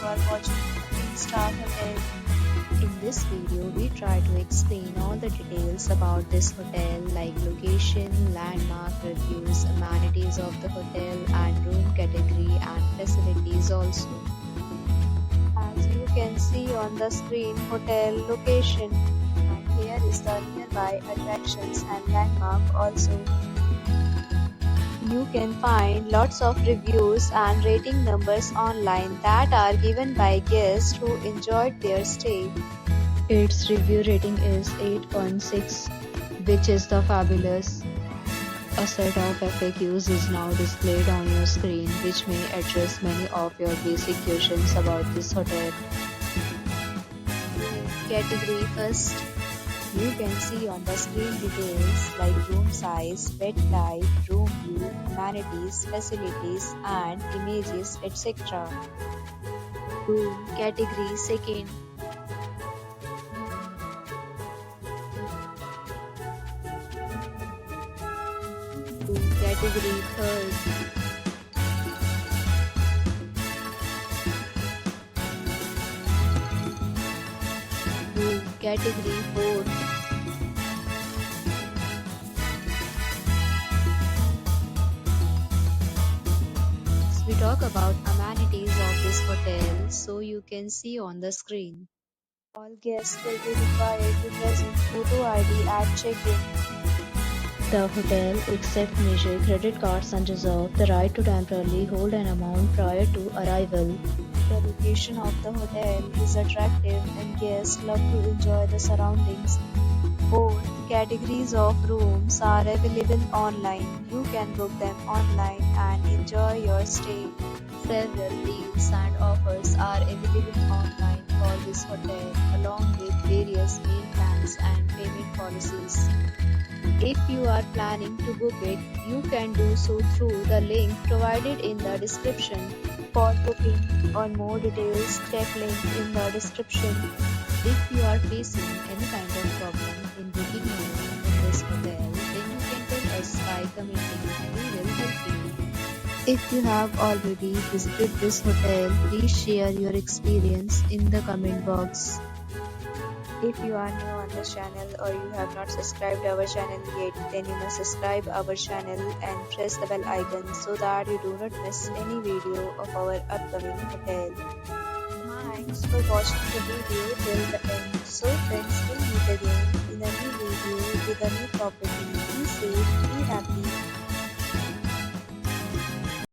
are watching a 3-star hotel. In this video, we try to explain all the details about this hotel like location, landmark reviews, amenities of the hotel and room category and facilities also. As you can see on the screen, hotel location, and here is the nearby attractions and landmark also. You can find lots of reviews and rating numbers online that are given by guests who enjoyed their stay. Its review rating is 8.6, which is the fabulous. A set of FAQs is now displayed on your screen, which may address many of your basic questions about this hotel. Category first. You can see on the screen details like room size, bed type, room view, amenities, facilities and images, etc. Room category second. Room category third. Room category fourth. We talk about amenities of this hotel, so you can see on the screen. All guests will be required to present photo ID at check-in. The hotel accepts major credit cards and reserves the right to temporarily hold an amount prior to arrival. The location of the hotel is attractive and guests love to enjoy the surroundings. Both categories of rooms are available online. You can book them online and enjoy your stay. Several deals and offers are available online for this hotel, along with various meal plans and payment policies. If you are planning to book it, you can do so through the link provided in the description. For booking or more details, check link in the description. If you are facing any kind of problem in booking a room in this hotel, then you can tell us by commenting. We will help you. If you have already visited this hotel, please share your experience in the comment box. If you are new on this channel or you have not subscribed our channel yet, then you must subscribe our channel and press the bell icon so that you do not miss any video of our upcoming hotel. Thanks for watching the video till the end. So friends, we'll meet again in a new video with a new property. Be safe, be happy.